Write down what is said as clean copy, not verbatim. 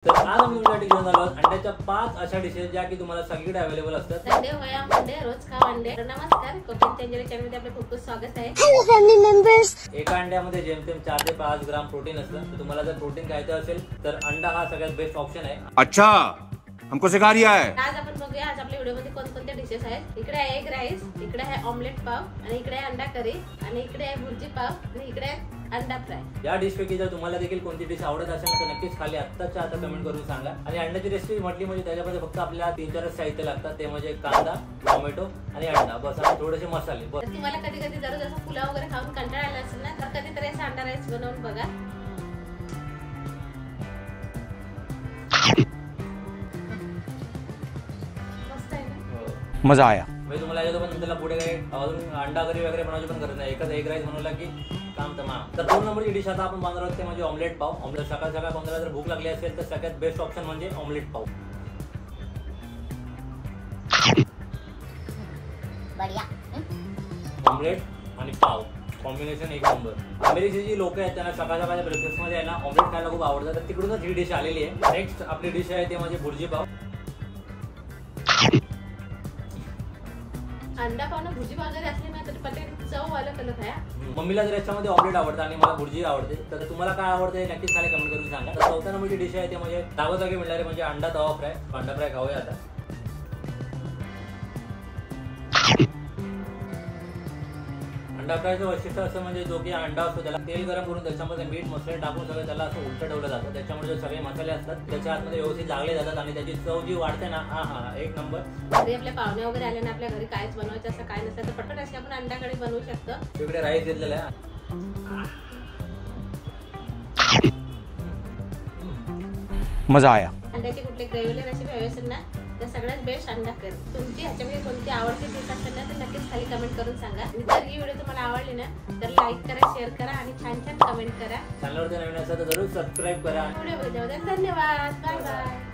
तर आज आम्ही तुमच्यासाठी घेऊन आलो अंड्याच्या 5 अशा डिशेस ज्या की तुम्हाला सगळीकडे अवेलेबल असतात। संडे होया मंडे रोज खाओ अंडे। नमस्कार, कोकण चॅनल मध्ये आपले खूप खूप स्वागत आहे। Hello family members. एका अंड्यामध्ये जेमतेम 4 ते 5 ग्राम प्रोटीन असतं। तर तुम्हाला जर प्रोटीन खायचं असेल तर अंडा हा सगळ्यात बेस्ट ऑप्शन आहे। अच्छा, हमको सिखा रिया है। आज आपण बघूया आज आपल्या व्हिडिओ मध्ये कोणकोणते डिशेस आहेत। इकडे आहे एग राईस, इकडे आहे ऑमलेट पाव, आणि इकडे आहे अंडा करी, आणि इकडे आहे भुर्जी पाव, आणि इकडे आहे अंडा फ्राय। या डिश पैकी जर तुम्हाला देखील कोणती डिश आवडत असेल तर नक्कीच खाली आत्ताच्या आता कमेंट करून सांगा। आणि अंड्याची रेसिपी म्हटली म्हणजे त्याच्यामध्ये फक्त आपल्याला 3-4 साहित्य लागतात, ते म्हणजे कांदा, टोमॅटो आणि अंडा, बस आणि थोडेसे मसाले बस। तुम्हाला कधी कधी जर जसं पुलाव वगैरे खाऊन कंटाळा आला असेल ना, तर कधीतरी असं अंडा राईस बनवून बघा। मस्त आहे ना, मजा आया। म्हणजे तुम्हाला याच्यात पण त्याला पुढे काही अजून अंडा करी वगैरे बनवायची पण गरज नाही, एकच एग राईस बनवला की काम तमाम। तर 2 नंबरची डिश आता आपण बनवणार आहोत ते म्हणजे ऑमलेट पाव। ऑमलेट सकाळ सकाळ कोणाला जर भूक लागली असेल तर सगळ्यात बेस्ट ऑप्शन म्हणजे ऑमलेट पाव। बढ़िया। ऑमलेट आणि पाव कॉम्बिनेशन एक नंबर। अमेरिकेची जी लोक आहेत त्यांना सकाळ सकाळच्या ब्रेकफास्ट मध्ये आहे ना ऑमलेट खायला खूप आवडतं, तर तिकडूनच ही डिश आलेली आहे। नेक्स्ट आपली डिश आहे ते म्हणजे भुर्जी पाव। अंडा पाव ना भुर्जी पाव जरी असली ना तरी पटेल चव अलग अलग आहे। मम्मीला जर याच्यामध्ये ऑमलेट आवडतं आणि मला भुर्जी आवडते, तर तुम्हाला काय आवडते नक्कीच खाली कमेंट करून सांगा। तर 4थ्या नंबरची डिश आहे ते म्हणजे जागोजागी मिळणारे म्हणजे अंडा तवा फ्राय। अंडा फ्राय खाऊया आता। अंडा फ्रायचं वैशिष्ट्य असं म्हणजे जो की अंडा असतो त्याला तेल गरम करून त्याच्यामध्ये मीठ मसाले टाकून सगळं त्याला असं उलट ठेवलं जातं। त्याच्यामुळे जे सगळे मसाले असतात त्याच्या आतमध्ये व्यवस्थित लागले जातात आणि त्याची चव जी वाढते ना, हा एक नंबर। घरी आपल्या पाहुणे वगैरे आले ना, आपल्या घरी काहीच बनवायचं असं काय नसतं तर पटपट अशी आपण अंडा कढी बनवू शकतो। इकडे राईस घेतलेला आहे। मजा आया। अंड्याची कुठली ग्रेव्हीला रेसिपी हवी असेल ना तर सगळ्यात बेस्ट अंडा करी। तुमची ह्याच्यामध्ये कोणती आवडती डिश असेल ना तर नक्कीच खाली कमेंट करून सांगा। आणि जर ही व्हिडिओ तुम्हाला आवडली ना तर लाईक करा, शेअर करा आणि छान छान कमेंट करा। चॅनलवरती नवीन असेल तर जरूर सबस्क्राईब करा। व्हिडिओ बघितल्याबद्दल धन्यवाद, बाय बाय।